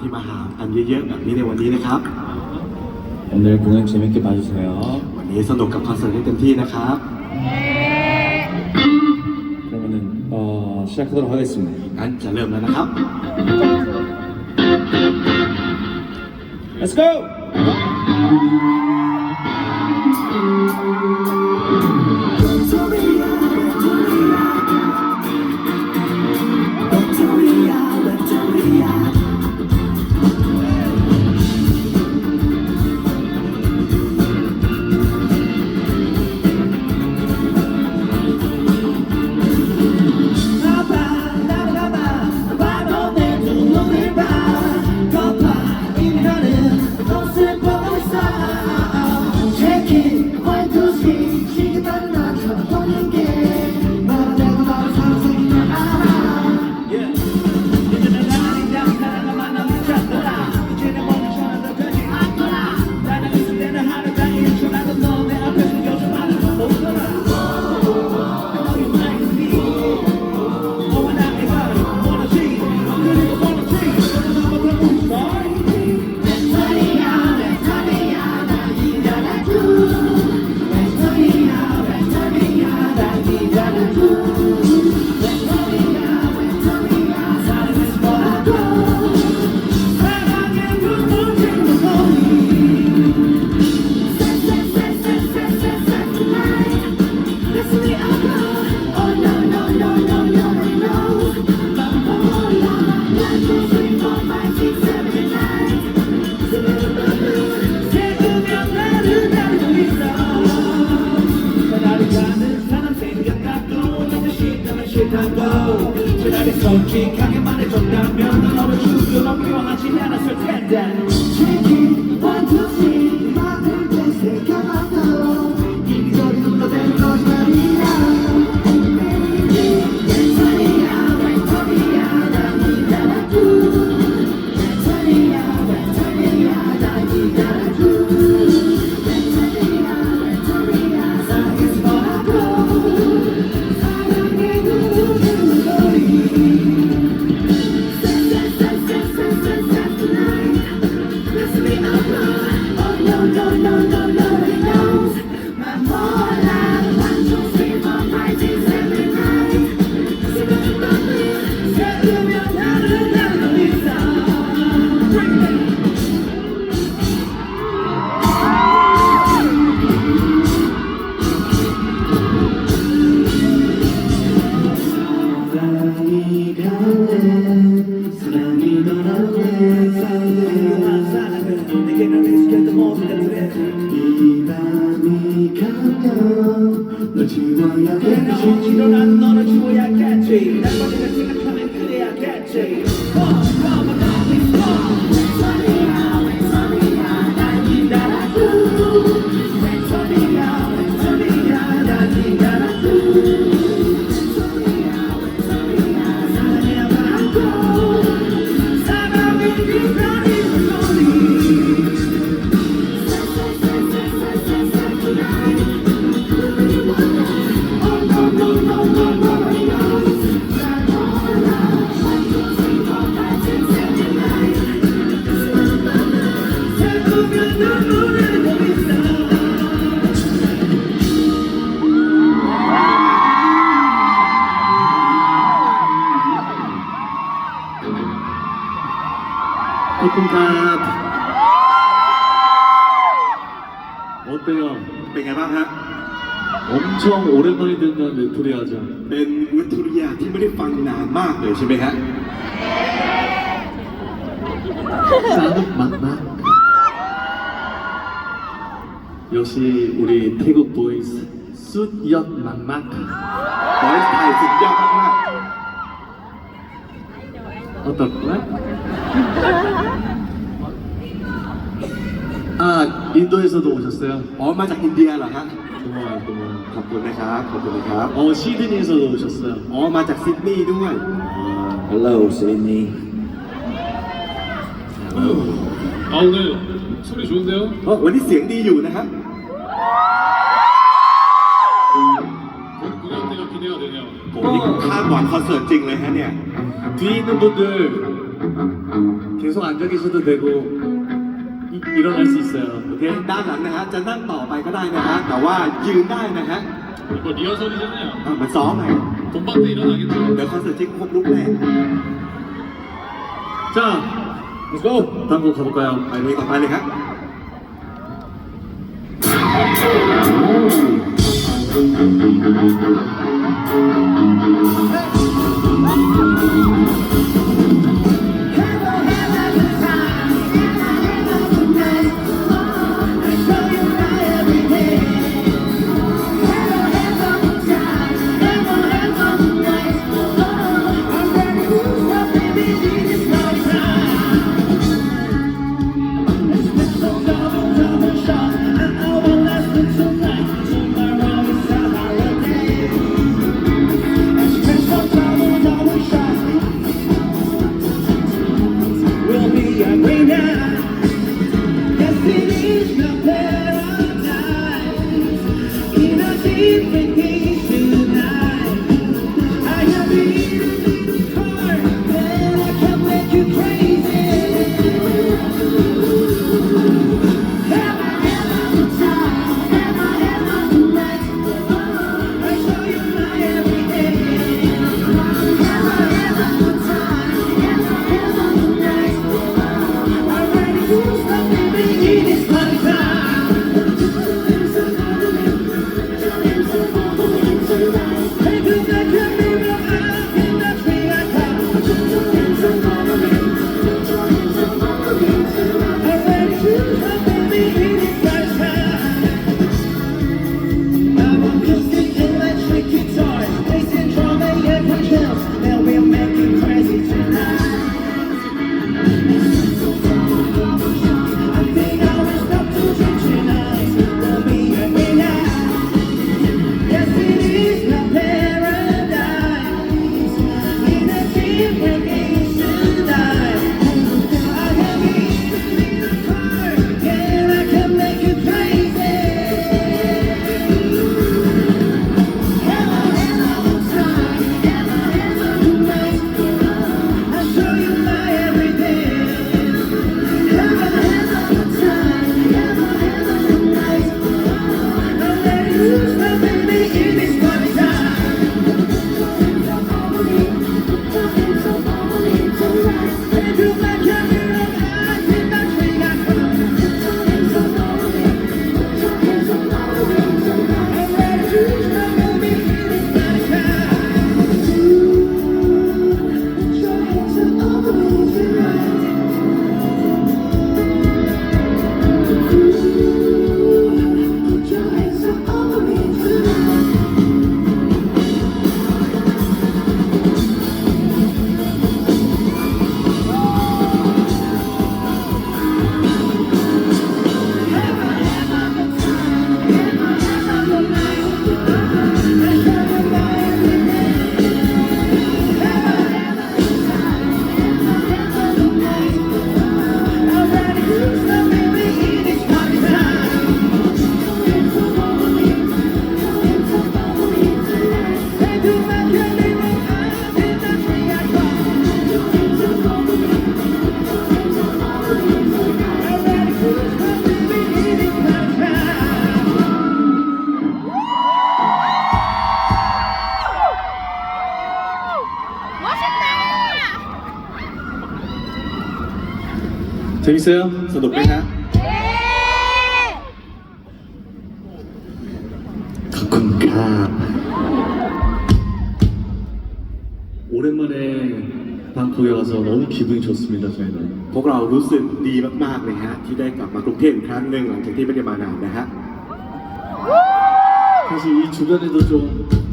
ที่มาหากันเยอะๆแบบนี้ในวันนี้นะครับ 오늘 공연 재밌게 봐주세요. วันนี้สนุกกับคอนเสิร์ตได้เต็มที่นะครับ 그러면은 시작하도록 하겠습니다. งั้นจะเริ่มแล้วนะครับ Let's go. 솔직하게만 해줬다면 너를 죽여놓고 원하지 않았을 텐데 Check one, two, three 막을 때 새겨봐도 이미 저리 눌러대는 거짓말이야 왼손이야 왼손이야 난 기다려줘 왼손이야 왼손이야 난 기다려줘 왼손이야 왼손이야 사랑해서 뭐라고 사랑해 누구는 거리 일어난 너를 지워야겠지 날 버리는 생각하면 그래야겠지 왼손이야 왼손이야 날 기다려줘 왼손이야 왼손이야 날 기다려줘 왼손이야 왼손이야 사랑해봐도 사랑이 기다리는 소리ขอบคุณครับ 어때요? เป็นไงบ้างฮะ 엄청 오랜만에 듣는 웨토리아죠. เป็นวิทยุที่ไม่ได้ฟังนานมากเลยใช่ไหมฮะ 싸는 막막. 역시 우리 태국 보이스 숫엿 막막. บอยส์ไทยสุดยอดมาก 어떻구나? 아 인도에서도 오셨어요? ๆอ๋อมาจากอินเดียเหรอฮะ 고마워요 고마워요. ขอบคุณนะครับขอบคุณนะครับ 시드니에서도 오셨어요. อ๋อมาจากซิดนีย์ด้วย Hello Sydney. 오늘 소리 좋은데요? วันนี้เสียงดีอยู่นะฮะ 공연 때가 기대가 되네요. ผมนี่คาดหวังคอนเสิร์ตจริงเลยฮะเนี่ย 뒤에 있는 분들 계속 앉아 계셔도 되고 일어날 수 있어요. 오케이? ด้านหลังนะฮะจะนั่งต่อไปก็ได้นะฮะแต่ว่ายืนได้นะฮะ 이거 리허설이잖아요. มันซ้อมไง 본방 때 일어나겠죠. เดี๋ยวคอนเสิร์ตที่ครบลุกแรก 자, let's go. 다음 곡 가볼까요? ไปเลยต่อไปเลยครับ We'll be a great night. Yes, it is not paradise. In a different place tonight. I have been in a car that I can make you crazy. Have a good time. Have a good night. I show you my everyday. Have a good time. Have a good night. I'm ready to stop baby, it is my time. Hey, do not get me wrong, I cannot be a cop. I'm ready to stop baby, it is my time. I'm acoustic electric guitar, bass and drum and percussion, and we'll make you crazy tonight. I think I will stop to drink tonight. There'll be a great night. Yes, it is not paradise. In a different place tonight. I have been in a car, yeah, I can make you crazy. Have a good time, have a good night. I'll show you my everyday. Have a good time, have a good night. I'm ready to stop baby, it is my time. And you might get me wrong, I think that's where I come. I'm ready to stop baby, it is my time. Put your hands up over me tonight. Put your hands up over me tonight. I'm ready to stop baby, it is my time. Hey, do not get me wrong, I think that's where I come. I'm ready to stop baby, it is my time. 재밌어요? สนุกไหมฮะ 가끔가 오랜만에 방콕에 와서 너무 기분이 좋습니다. 저희는 พวกเรารู้สึกดีมากๆเลยฮะที่ได้กลับมากรุงเทพอีกครั้งหนึ่งหลังจากที่ไม่ได้มานานนะฮะ 사실 이 주변에도 좀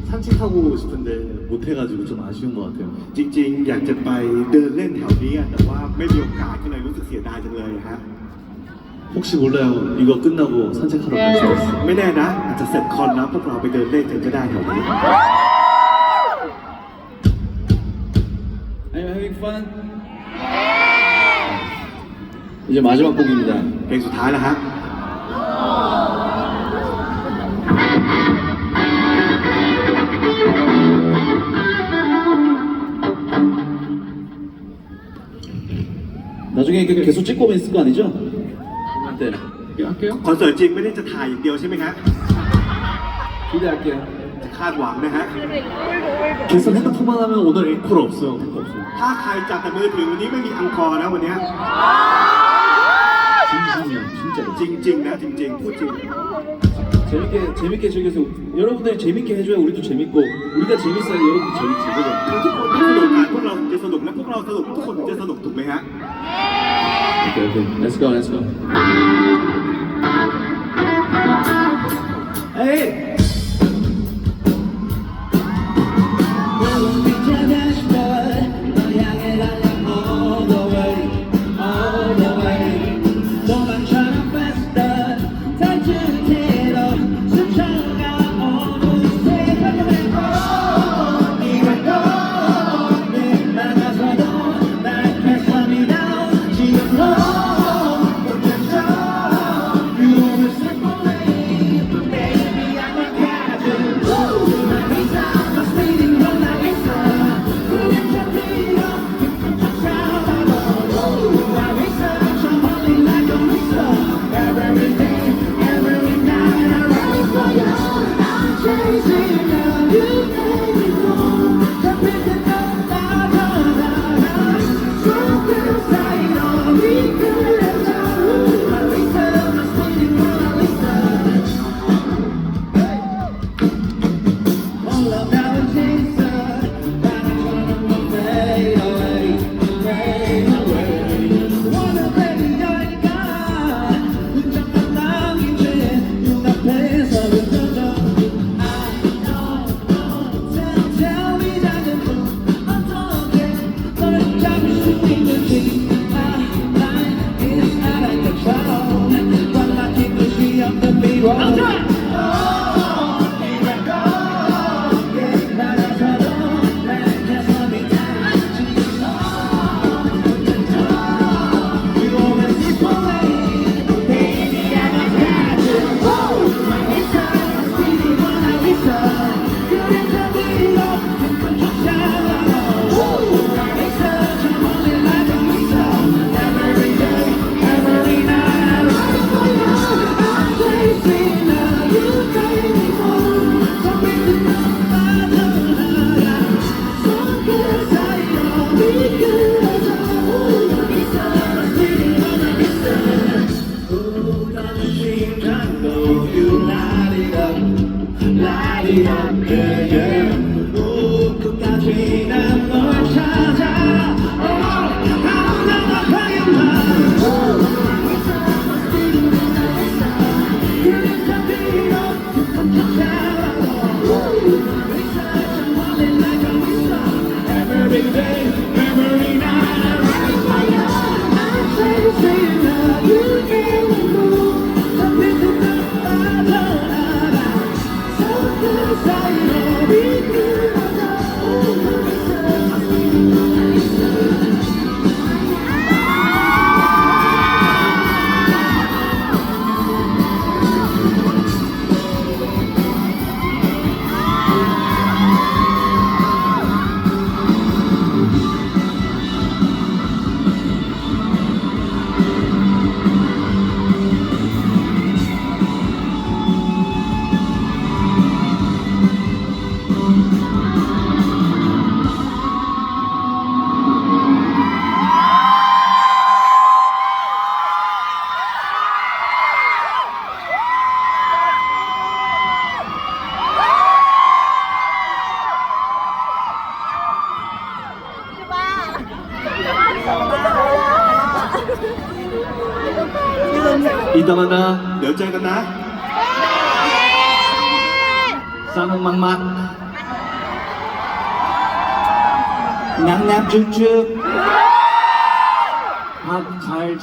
산책하고 싶은데 못해가지고 좀 아쉬운 것 같아요. จริงๆ อยากจะไปเดินเล่นแถวนี้อะแต่ว่าไม่มีโอกาสก็เลยรู้สึกเสียดายจังเลยฮะ 혹시 몰라요. 이거 끝나고 산책하러 갈 수도 있어. ไม่แน่นะอาจจะเสร็จคอนแล้วพวกเราไปเดินเล่นกันก็ได้แถวนี้ Are you having fun? 이제 마지막 곡입니다. เพลงสุดท้ายแล้วฮะ 난 나중에 이렇게 계속 찍고 있을 거 아니죠? 네. 할게요. คอนเสิร์ตจริงไม่ได้จะถ่ายอย่างเดียวใช่ไหมฮะ 기대할게요. จะคาดหวังนะฮะ 계속 핸드폰만 하면 오늘 앵콜 없어요. 앵콜 없어요. ถ้าใครจับแต่มือถือวันนี้ไม่มีอังคอร์นะวันเนี้ย 진심이야, 진짜로. จริงๆนะจริงๆพูดจริง 재밌게 즐겨서 여러분들이 재밌게 해줘야 우리도 재밌고 우리가 재밌어야 여러분도 재밌지. 그죠? ทุกคนต้องสนุกกันพวกเราถึงจะสนุกและพวกเราสนุกทุกคนถึงจะสนุกถูกไหมฮะ 오케이. Let's go. Hey! 빛의 dashboard 널 향해 달려 all the way 도망쳐라 faster 달빛으로 스쳐가 어느새 네가 또 나가서도 날 can't slow me down 지금도 못했어 You always slip away But baby I'm a captain 날 있어 너 speeding 넌 나겠어 그냥 잡히려 깊은 쫓아가고 날 있어 저 멀리 like a missile Every day, every night I run for you I'm chasing you, you make me fall 잡힐 때 떠나가라 Something inside of me 그래서 날 있어 너 speeding 넌 나겠어 올라가는 진짜 바람처럼 fade away Wanna baby 여기가 흔적만 남긴 채 눈앞에서 흔들려 I don't tell me 작은 좀 어떻게 너를 잡을 수 있는지 It's not like control But like it was the other mirror Light it up, yeah, yeah. 끝까지 난 널 찾아. 하나가 가야만. 그림자 뒤로 쫓아가고. Like a missile. Every day, every night, I run for you. I'm chasing you, you can't move. Something to do, I don't 이따 만나. เดี๋ยวเจอกันนะ 싸는 막막. 냠냠 쭉쭉 밥잘